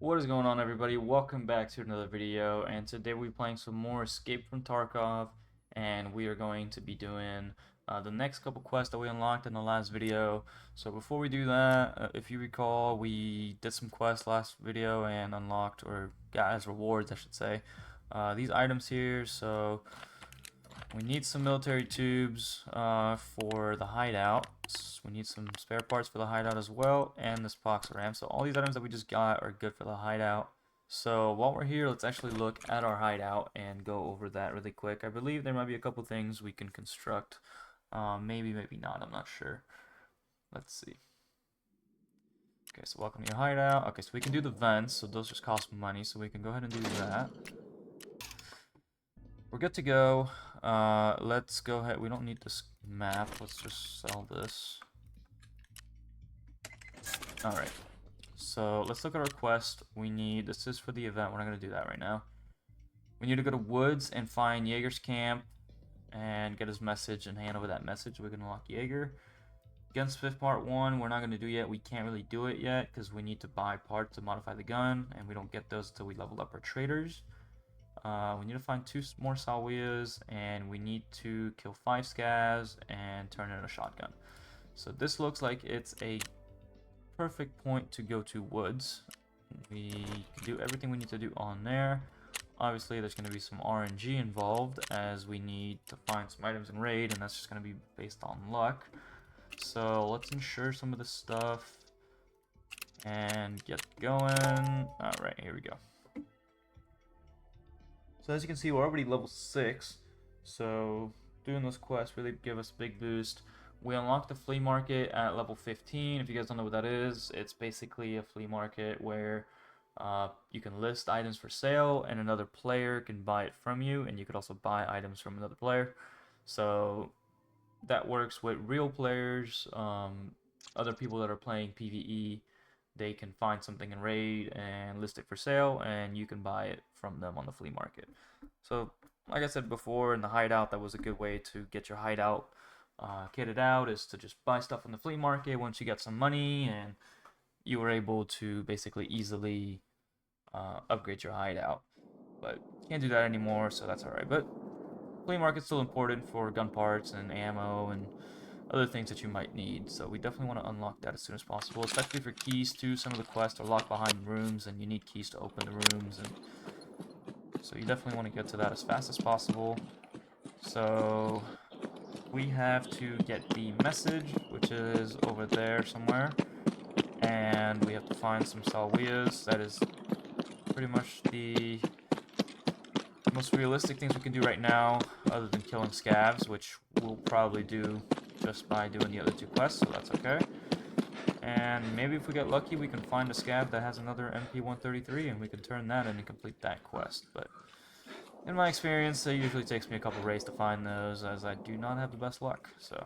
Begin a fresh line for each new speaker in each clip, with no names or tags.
What is going on, everybody? Welcome back to another video, and today we're playing some more Escape from Tarkov, and we are going to be doing the next couple quests that we unlocked in the last video. So before we do that, if you recall, we did some quests last video and unlocked, or got as rewards, I should say, these items here. So we need some military tubes for the hideout. We need some spare parts for the hideout as well, and this box ram. So all these items that we just got are good for the hideout. So while we're here, let's actually look at our hideout and go over that really quick. I believe there might be a couple things we can construct. Maybe not. I'm not sure. Let's see. Okay, so welcome to your hideout. Okay, so we can do the vents. So those just cost money. So we can go ahead and do that. We're good to go. Let's go ahead. We don't need this map. Let's just sell this. Alright. So let's look at our quest. This is for the event. We're not going to do that right now. We need to go to Woods and find Jaeger's camp and get his message and hand over that message. We can unlock Jaeger. Gunsmith Part 1, we're not going to do yet. We can't really do it yet because we need to buy parts to modify the gun, and we don't get those until we level up our traders. We need to find 2 more salwias, and we need to kill 5 scavs and turn in a shotgun. So this looks like it's a perfect point to go to Woods. We can do everything we need to do on there. Obviously, there's going to be some RNG involved, as we need to find some items in raid, and that's just going to be based on luck. So let's ensure some of this stuff and get going. Alright, here we go. So as you can see, we're already level 6, so doing those quests really give us a big boost. We unlocked the flea market at level 15. If you guys don't know what that is, it's basically a flea market where you can list items for sale and another player can buy it from you, and you could also buy items from another player. So that works with real players, other people that are playing PvE. They can find something in raid and list it for sale, and you can buy it from them on the flea market. So like I said before, in the hideout, that was a good way to get your hideout kitted out, is to just buy stuff from the flea market once you get some money, and you were able to basically easily upgrade your hideout. But can't do that anymore, so that's alright. But flea market's still important for gun parts and ammo and other things that you might need, so we definitely want to unlock that as soon as possible, especially for keys too. Some of the quests are locked behind rooms, and you need keys to open the rooms, and so you definitely want to get to that as fast as possible. So we have to get the message, which is over there somewhere, and we have to find some salwias. That is pretty much the most realistic things we can do right now, other than killing scavs, which we'll probably do just by doing the other 2 quests, so that's okay. And maybe if we get lucky, we can find a scav that has another MP133, and we can turn that in and complete that quest. But in my experience, it usually takes me a couple raids to find those, as I do not have the best luck. So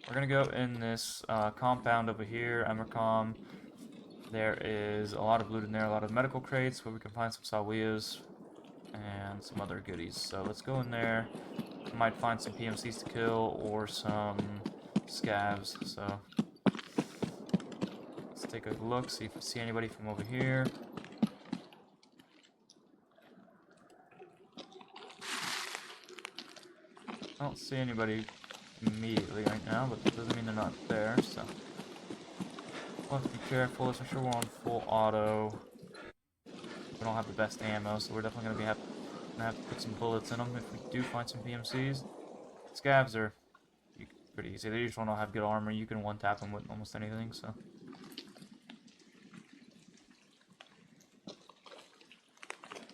we're gonna go in this compound over here, Emercom. There is a lot of loot in there, a lot of medical crates where we can find some salwias and some other goodies. So let's go in there. Might find some PMCs to kill or some scavs. So let's take a look, see if we see anybody from over here. I don't see anybody immediately right now, but that doesn't mean they're not there, so we'll have to be careful. Let's make sure we're on full auto. We don't have the best ammo, so we're definitely gonna have to put some bullets in them if we do find some PMCs. Scavs are pretty easy. They usually don't have good armor. You can one-tap them with almost anything, so.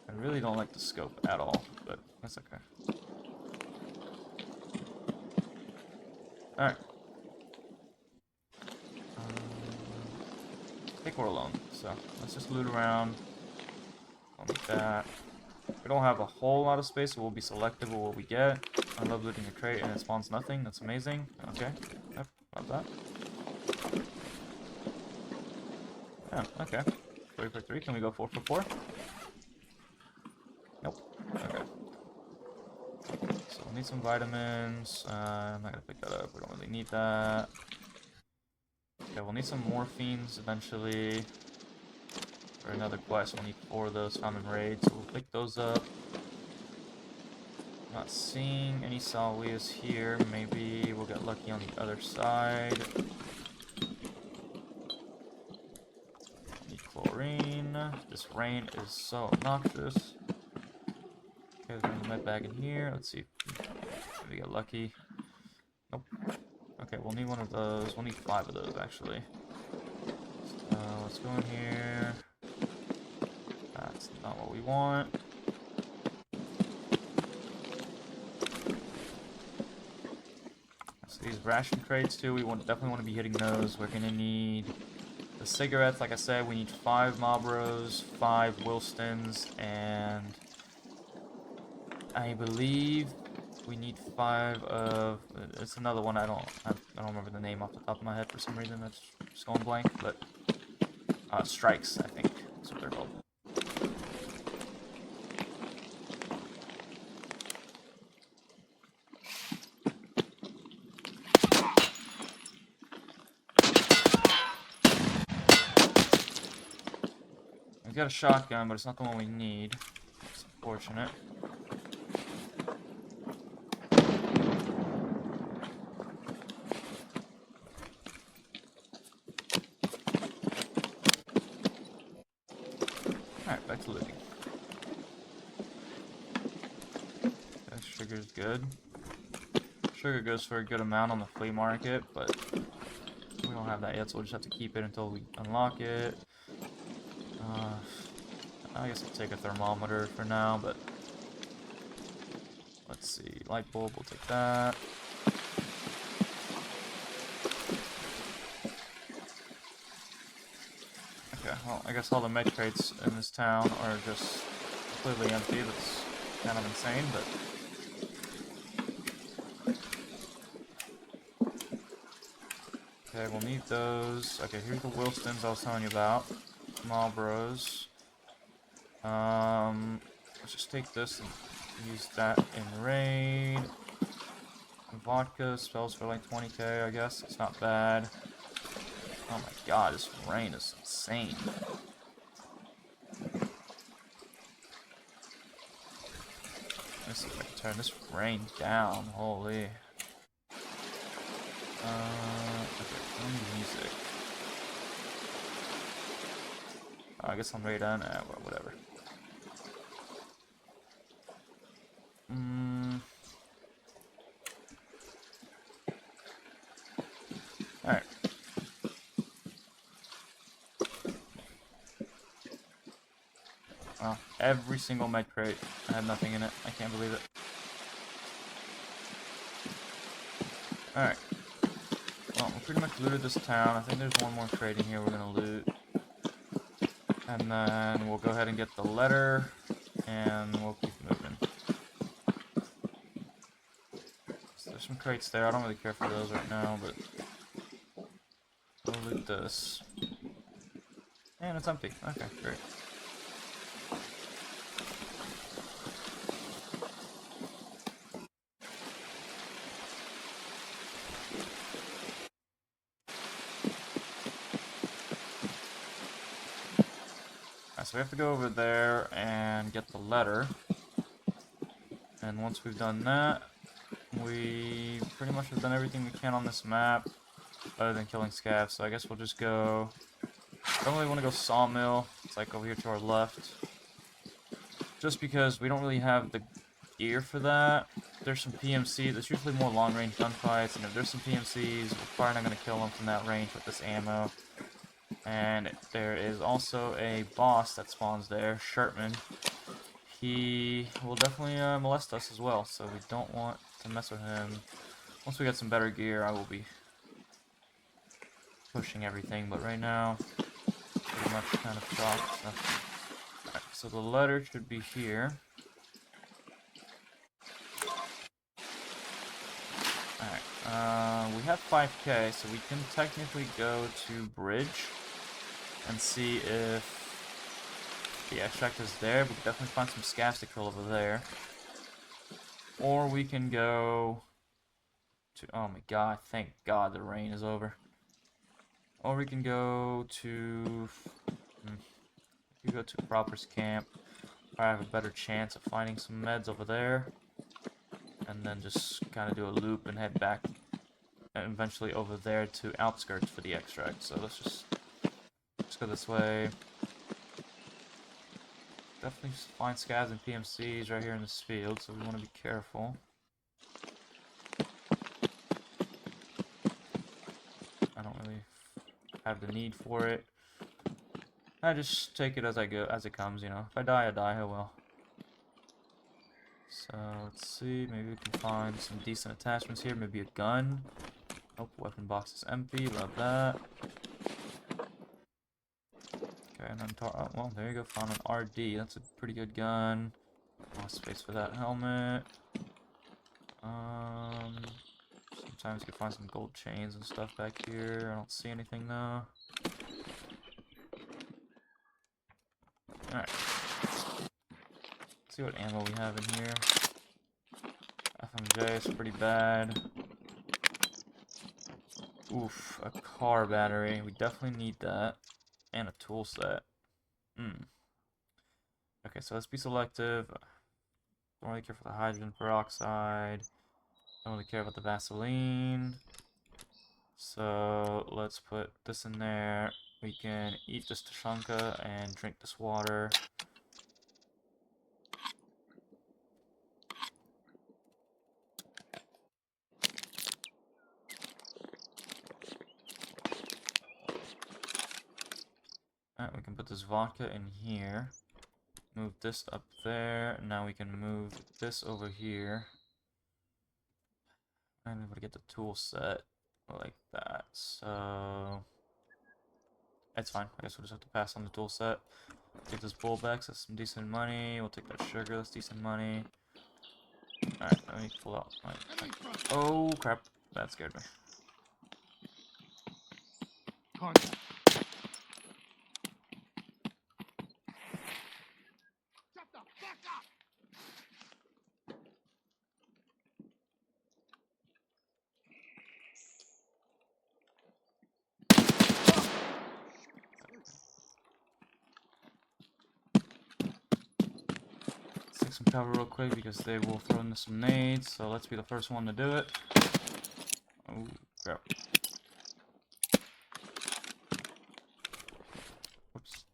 I really don't like the scope at all, but that's okay. Alright. I think we're alone, so let's just loot around. Like that. We don't have a whole lot of space, so we'll be selective with what we get. I love looting a crate and it spawns nothing. That's amazing. Okay. Yep, love that. Yeah, okay. 3 for 3. Can we go 4 for 4? Nope. Okay. So we'll need some vitamins. I'm not gonna pick that up. We don't really need that. Okay, we'll need some morphines eventually. for another quest. We'll need 4 of those found in raid, so we'll pick those up. Not seeing any Salwias here. Maybe we'll get lucky on the other side. Need chlorine. This rain is so obnoxious. Okay, there's a med bag in here. Let's see if we get lucky. Nope. Okay, we'll need one of those. We'll need 5 of those, actually. So let's go in here. That's not what we want. So these ration crates, too, we definitely want to be hitting those. We're going to need the cigarettes. Like I said, we need 5 Marlboros, 5 Wilstons, and I believe we need 5 of. It's another one. I don't remember the name off the top of my head for some reason. That's just going blank. But strikes, I think, is what they're called. We've got a shotgun, but it's not the one we need. It's unfortunate. Alright, back to looting. Okay, sugar's good. Sugar goes for a good amount on the flea market, but we don't have that yet, so we'll just have to keep it until we unlock it. I guess I'll take a thermometer for now, but let's see. Light bulb, we'll take that. Okay, well, I guess all the med crates in this town are just completely empty. That's kind of insane, but okay, we'll need those. Okay, here's the Wilstons I was telling you about. Marlboros. Let's just take this and use that in raid. Vodka spells for like 20k, I guess. It's not bad. Oh my god, this rain is insane. Let's see if I can turn this rain down. Holy. Okay, music. I guess I'm right on. Well, whatever. Alright. Well, every single med crate had nothing in it. I can't believe it. Alright. Well, we pretty much looted this town. I think there's one more crate in here we're gonna loot. And then we'll go ahead and get the letter, and we'll keep moving. So there's some crates there. I don't really care for those right now, but we'll loot this. And it's empty. Okay, great. So we have to go over there and get the letter. And once we've done that, we pretty much have done everything we can on this map, other than killing scavs. So I guess we'll just go. I don't really want to go sawmill. It's like over here to our left. Just because we don't really have the gear for that. There's some PMC. There's usually more long-range gunfights, and if there's some PMCs, we're probably not going to kill them from that range with this ammo. And there is also a boss that spawns there, Shartman. He will definitely molest us as well, so we don't want to mess with him. Once we get some better gear, I will be pushing everything, but right now, pretty much kind of shocked. Alright, so the letter should be here. Alright, we have 5k, so we can technically go to Bridge and see if the extract is there. We can definitely find some scavs to kill over there. Or we can go to... Oh my god, thank god the rain is over. Or we can go to... go to Cropper's camp. I have a better chance of finding some meds over there. And then just kind of do a loop and head back and eventually over there to outskirts for the extract. So let's go this way. Definitely just find scavs and PMCs right here in this field, so we want to be careful. I don't really have the need for it. I just take it as I go, as it comes, you know. If I die, I die. Oh well. So let's see. Maybe we can find some decent attachments here. Maybe a gun. Nope. Weapon box is empty. Love that. Okay, and then oh, well, there you go. Found an RD. That's a pretty good gun. Lost space for that helmet. Sometimes you can find some gold chains and stuff back here. I don't see anything though. Alright. Let's see what ammo we have in here. FMJ is pretty bad. Oof, a car battery. We definitely need that. And a tool set. Okay, so let's be selective. Don't really care for the hydrogen peroxide. Don't really care about the Vaseline. So let's put this in there. We can eat this Tashanka and drink this water. Alright, we can put this vodka in here. Move this up there. Now we can move this over here. I'm able to get the tool set like that. So it's fine. I guess we'll just have to pass on the tool set. Take this bullback, that's some decent money. We'll take that sugar, that's decent money. Alright, let me pull out my... Oh crap, that scared me.
Contact. Shut the fuck up!
Let's take some cover real quick because they will throw in some nades, so let's be the first one to do it. Oh crap. Whoops.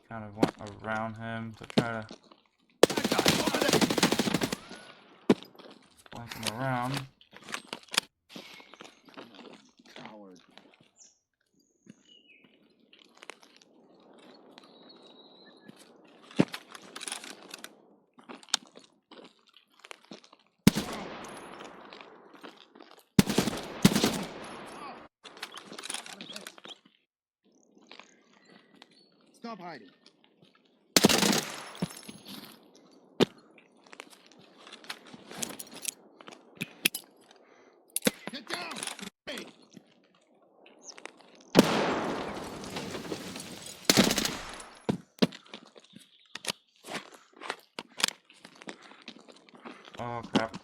Kind of want around him to try to flank him around.
Coward. Stop hiding. Get down! Hey!
Oh crap.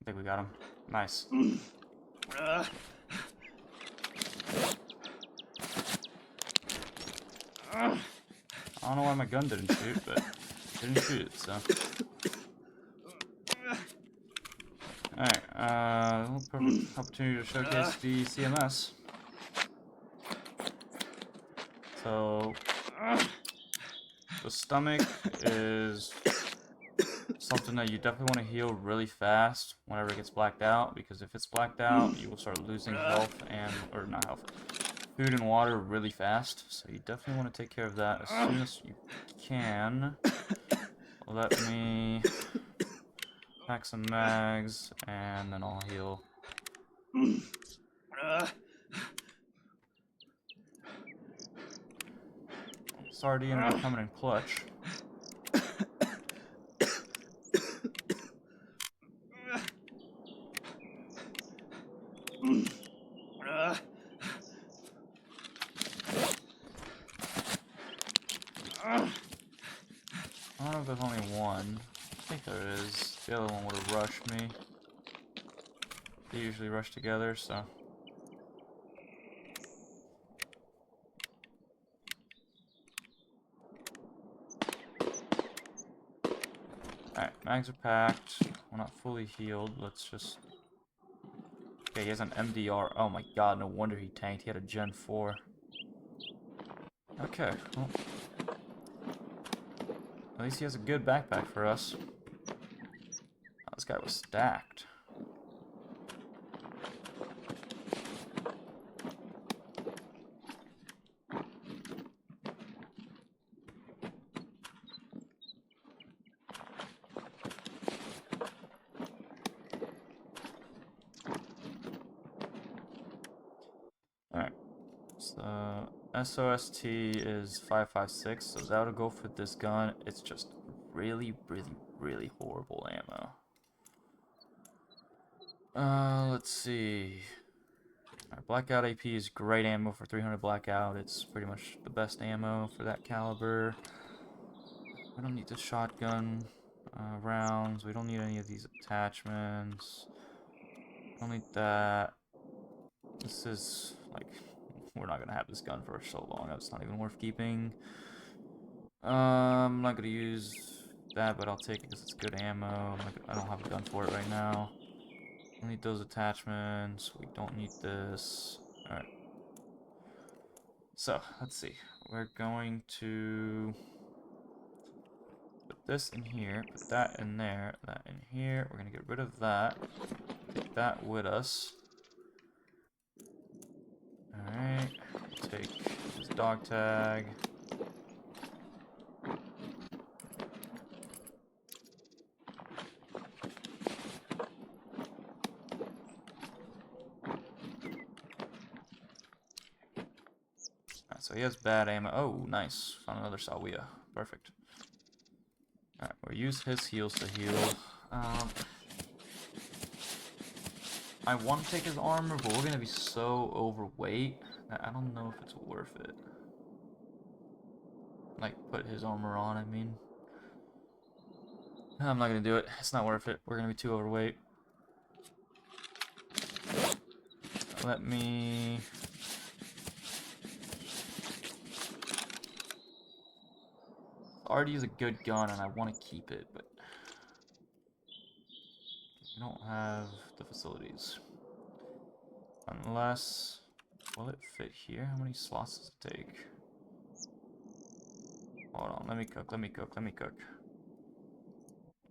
I think we got him. Nice. I don't know why my gun didn't shoot, but it didn't shoot, so. Alright, perfect opportunity to showcase the CMS. So the stomach is something that you definitely want to heal really fast whenever it gets blacked out, because if it's blacked out, you will start losing health or not health, food and water really fast. So you definitely want to take care of that as soon as you can. Let me pack some mags, and then I'll heal. Sardine will be coming in clutch. I don't know if there's only one. I think there is. The other one would have rushed me. They usually rush together, so. Alright, mags are packed. We're not fully healed. Let's just... Okay, he has an MDR. Oh my god, no wonder he tanked. He had a Gen 4. Okay, well. At least he has a good backpack for us. Oh, this guy was stacked. Alright. So SOST is 556, so that'll go for this gun. It's just really, really, really horrible ammo. Let's see. Alright, Blackout AP is great ammo for 300 Blackout. It's pretty much the best ammo for that caliber. We don't need the shotgun rounds. We don't need any of these attachments. Don't need that. This is, like, we're not gonna have this gun for so long. It's not even worth keeping. I'm not gonna use that, but I'll take it because it's good ammo. I don't have a gun for it right now. We need those attachments. We don't need this. Alright. So, let's see. We're going to put this in here, put that in there, that in here. We're gonna get rid of that. Take that with us. Alright. Take this dog tag. So he has bad ammo. Oh, nice. Found another Salwia. Perfect. Alright, we'll use his heals to heal. I want to take his armor, but we're going to be so overweight that I don't know if it's worth it. Like, put his armor on, I mean. I'm not going to do it. It's not worth it. We're going to be too overweight. Let me... RD is a good gun, and I want to keep it, but... we don't have the facilities. Unless... will it fit here? How many slots does it take? Hold on, let me cook.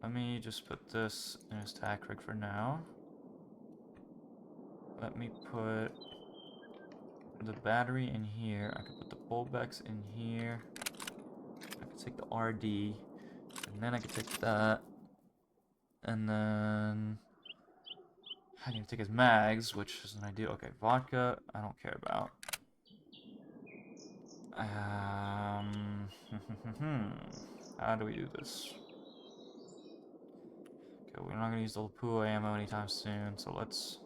Let me just put this in his tack rig for now. Let me put the battery in here. I can put the pullbacks in here. I can take the RD. And then I can take that. And then... I need to take his mags, which is an idea. Okay, vodka, I don't care about. How do we do this? Okay, we're not gonna use the Lapua ammo anytime soon, so let's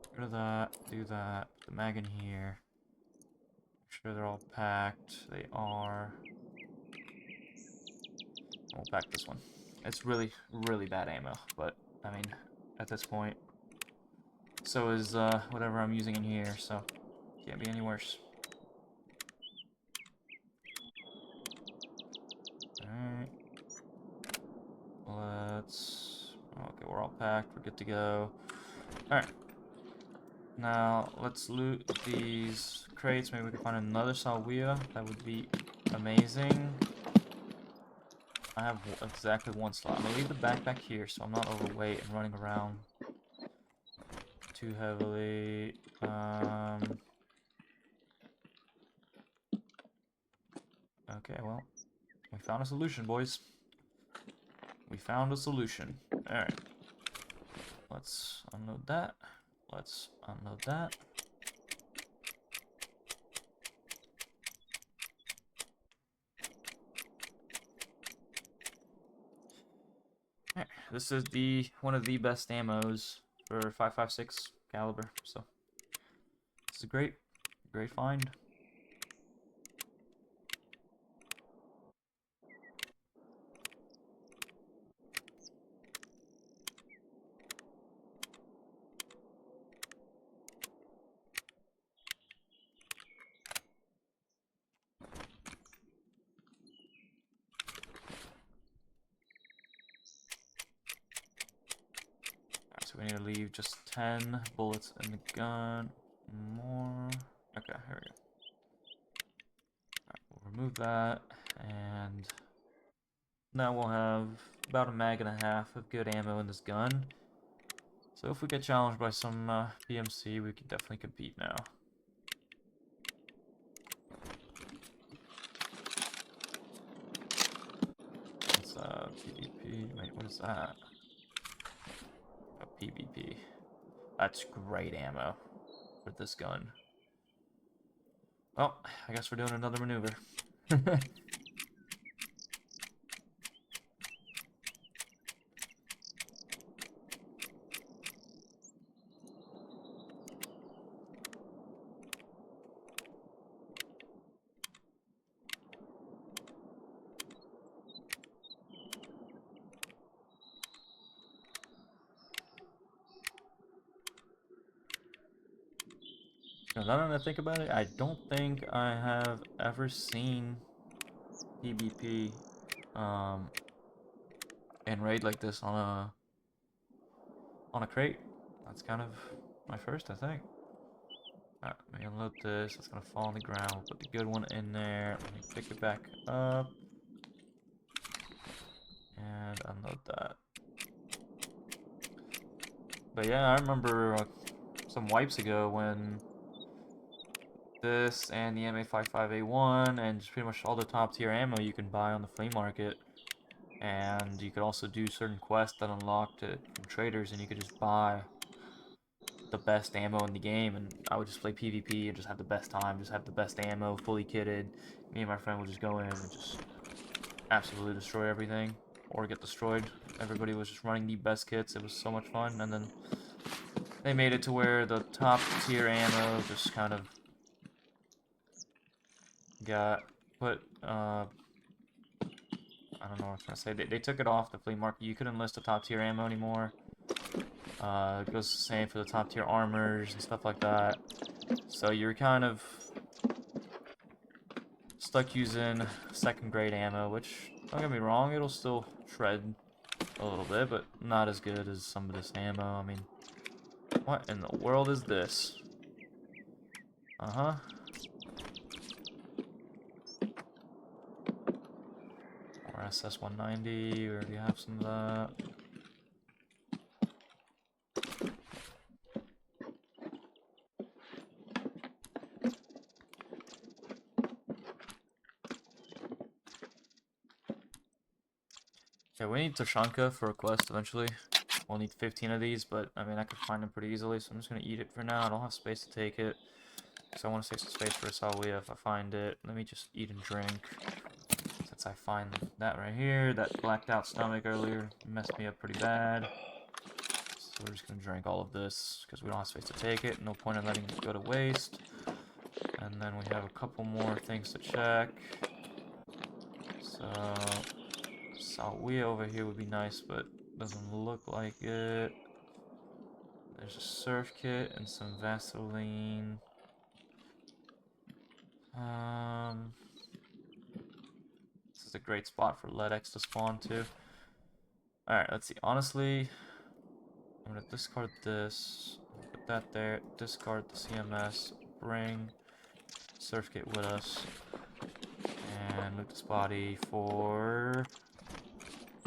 get rid of that, do that, put the mag in here. Make sure they're all packed. They are. We'll pack this one. It's really, really bad ammo, but I mean, at this point, so is whatever I'm using in here, so can't be any worse. Alright. Let's... okay, we're all packed. We're good to go. Alright. Now, let's loot these crates. Maybe we can find another salvia. That would be amazing. I have exactly one slot. I'm gonna leave the backpack here so I'm not overweight and running around too heavily. Okay, well, we found a solution, boys. We found a solution. Alright. Let's unload that. Let's unload that. Alright, this is one of the best ammos for 5.56 caliber, so this is a great find. So we need to leave just 10 bullets in the gun. More. Okay, here we go. Alright, we'll remove that, and now we'll have about a mag and a half of good ammo in this gun. So if we get challenged by some PMC, we can definitely compete now. It's PvP. Wait, what is that? A PvP. That's great ammo for this gun. Well, I guess we're doing another maneuver. Now that I think about it, I don't think I have ever seen PvP in raid like this on a crate. That's kind of my first, I think. Alright, let me unload this. It's gonna fall on the ground. We'll put the good one in there. Let me pick it back up. And unload that. But yeah, I remember some wipes ago when this and the MA55A1 and just pretty much all the top tier ammo you can buy on the flea market. And you could also do certain quests that unlocked it from traders, and you could just buy the best ammo in the game. And I would just play PvP and just have the best time, just have the best ammo, fully kitted. Me and my friend would just go in and just absolutely destroy everything, or get destroyed. Everybody was just running the best kits. It was so much fun. And then they made it to where the top tier ammo just kind of got put, I don't know what I was trying to say. They took it off the flea market. You couldn't list the top tier ammo anymore. It goes the same for the top tier armors and stuff like that. So you're kind of stuck using second grade ammo, which, don't get me wrong, it'll still shred a little bit, but not as good as some of this ammo. I mean, what in the world is this? Uh-huh. Or SS-190, we already have some of that. Yeah, we need Tashanka for a quest eventually. We'll need 15 of these, but I mean, I could find them pretty easily, so I'm just gonna eat it for now. I don't have space to take it, because I want to save some space for a salvia if I find it. Let me just eat and drink, since I find that right here. That blacked out stomach earlier messed me up pretty bad. So we're just gonna drink all of this, because we don't have space to take it. No point in letting it go to waste. And then we have a couple more things to check. So salvia over here would be nice, but doesn't look like it. There's a surf kit and some Vaseline. This is a great spot for LEDX to spawn too. Alright, let's see. Honestly, I'm gonna discard this. Put that there. Discard the CMS. Bring surf kit with us. And loot this body for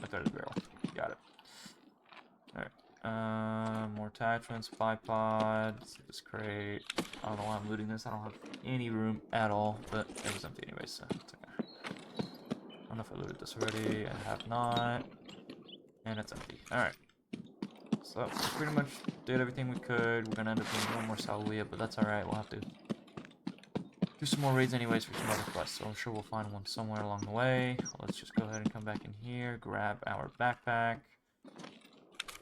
a third of the barrel. Got it. Alright. More attachments, bipods, this crate. I don't know why I'm looting this. I don't have any room at all, but it was empty anyway, so it's okay. I don't know if I looted this already. I have not. And it's empty. Alright. So we pretty much did everything we could. We're gonna end up doing one more Salvia, but that's alright. We'll have to do some more raids anyways for some other quests, so I'm sure we'll find one somewhere along the way. Let's just go ahead and come back in here, grab our backpack,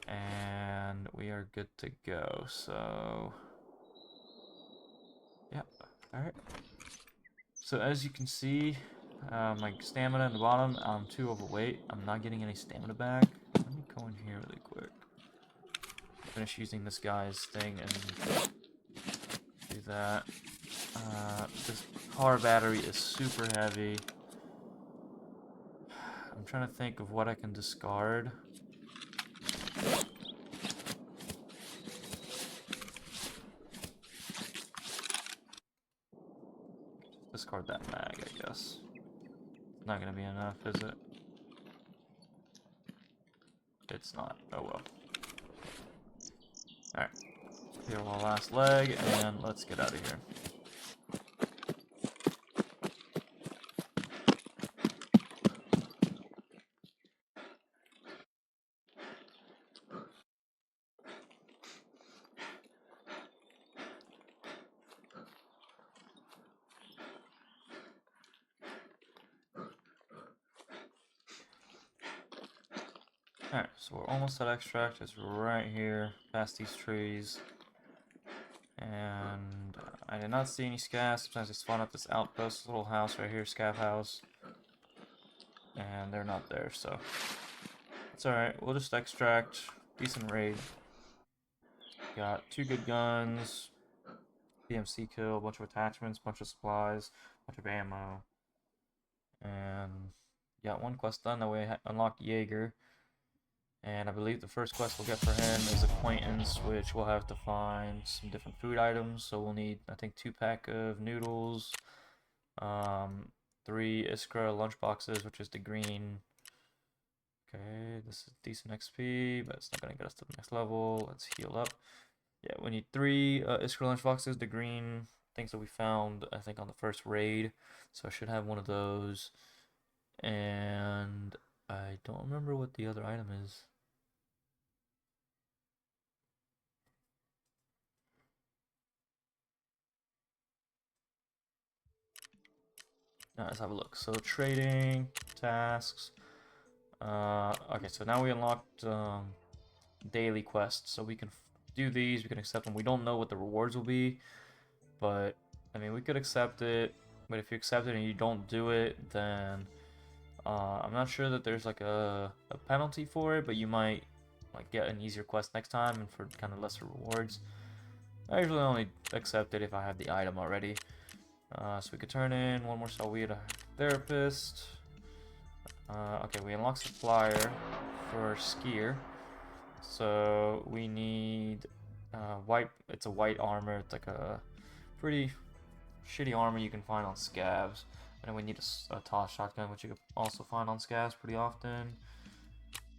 and we are good to go. So, yeah, alright. So as you can see, my stamina in the bottom, I'm too overweight. I'm not getting any stamina back. Let me go in here really quick. Finish using this guy's thing and do that. This car battery is super heavy. I'm trying to think of what I can discard. Discard that mag, I guess. Not gonna be enough, is it? It's not. Oh well. Alright. Heal our last leg, and let's get out of here. Alright, so we're almost at extract. It's right here, past these trees. And I did not see any scavs. Sometimes they spawn up this outpost, little house right here, scav house. And they're not there, so it's alright. We'll just extract. Decent raid. Got 2 good guns, PMC kill, a bunch of attachments, bunch of supplies, bunch of ammo. And got 1 quest done. That way I unlocked Jaeger. And I believe the first quest we'll get for him is Acquaintance, which we'll have to find some different food items. So we'll need, I think, 2 pack of noodles, 3 Iskra lunchboxes, which is the green. Okay, this is decent XP, but it's not going to get us to the next level. Let's heal up. Yeah, we need 3 Iskra lunchboxes, the green things that we found, I think, on the first raid. So I should have one of those. And I don't remember what the other item is. Now let's have a look. So trading, tasks. Okay, so now we unlocked daily quests. So we can do these, we can accept them. We don't know what the rewards will be, but I mean, we could accept it. But if you accept it and you don't do it, then I'm not sure that there's like a penalty for it, but you might like get an easier quest next time and for kind of lesser rewards. I usually only accept it if I have the item already. So we could turn in 1 more Salvia therapist. Okay, we unlock supplier for skier. So we need white. It's a white armor. It's like a pretty shitty armor you can find on scavs. And then we need a toss shotgun, which you can also find on scavs pretty often.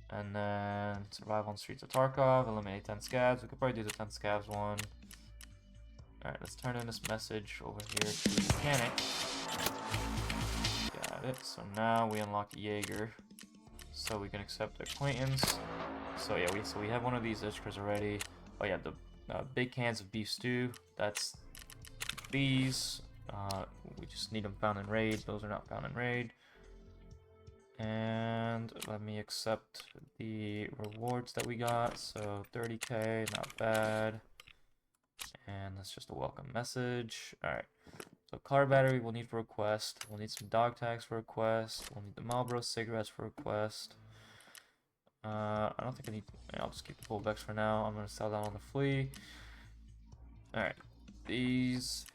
And then survive on streets of Tarkov, eliminate 10 scavs. We could probably do the 10 scavs one. Alright, let's turn in this message over here to the mechanic. Got it. So now we unlock Jaeger. So we can accept acquaintance. So yeah, we have one of these Iskras already. Oh yeah, the big cans of beef stew. That's these. We just need them found in raid. Those are not found in raid. And let me accept the rewards that we got. So 30k, not bad. And that's just a welcome message. Alright. So car battery we'll need for a quest. We'll need some dog tags for a quest. We'll need the Marlboro cigarettes for a quest. I don't think I need... I'll just keep the pullbacks for now. I'm going to sell that on the flea. Alright. These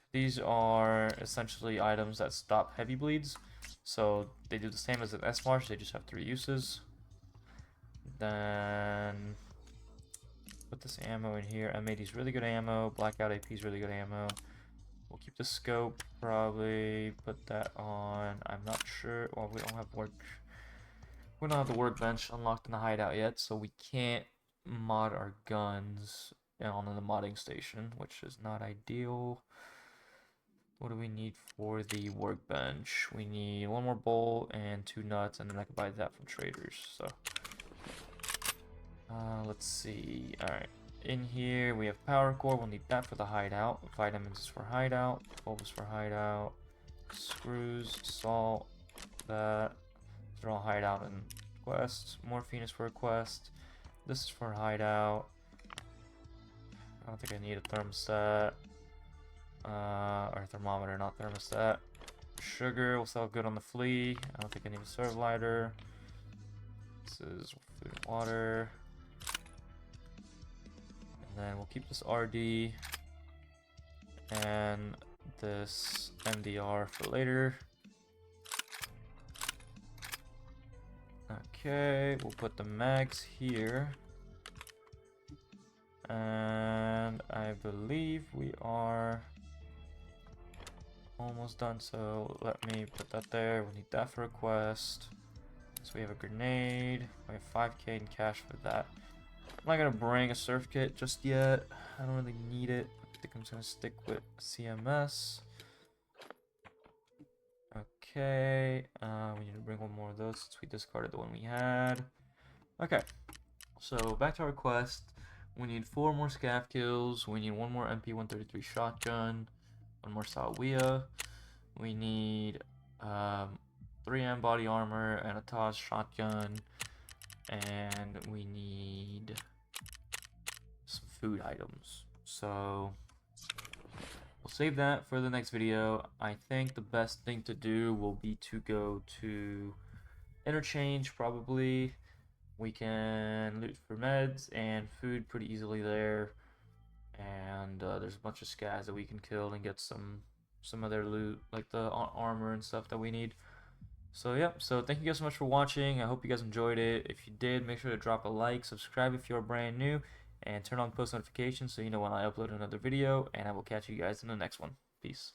are essentially items that stop heavy bleeds. So they do the same as an S-March. They just have 3 uses. Then... put this ammo in here. M80 is really good ammo. Blackout AP is really good ammo. We'll keep the scope, probably put that on. I'm not sure. Well, we don't have the workbench unlocked in the hideout yet, so we can't mod our guns on the modding station, which is not ideal. What do we need for the workbench? We need one more bolt and 2 nuts, and then I can buy that from traders. So let's see. All right. In here, we have power core. We'll need that for the hideout. Vitamins is for hideout. Bulb is for hideout. Screws, salt, that. They're all hideout and quest. Morphine is for a quest. This is for hideout. I don't think I need a thermostat. Or thermometer, not thermostat. Sugar will sell good on the flea. I don't think I need a serve lighter. This is food and water. And then we'll keep this RD and this MDR for later. Okay, we'll put the mags here. And I believe we are almost done, so let me put that there. We need that for a quest. So we have a grenade. We have 5k in cash for that. I'm not gonna bring a surf kit just yet. I don't really need it. I think I'm just gonna stick with CMS. Okay, we need to bring one more of those since we discarded the one we had. Okay, so back to our quest. We need 4 more scav kills. We need 1 more MP133 shotgun, 1 more Salwia. We need 3M body armor and a Taz shotgun, and we need some food items. So we'll save that for the next video. I think the best thing to do will be to go to interchange, probably. We can loot for meds and food pretty easily there, and there's a bunch of scavs that we can kill and get some of their loot, like the armor and stuff that we need. So yeah, so thank you guys so much for watching. I hope you guys enjoyed it. If you did, make sure to drop a like, subscribe if you're brand new, and turn on post notifications so you know when I upload another video, and I will catch you guys in the next one. Peace.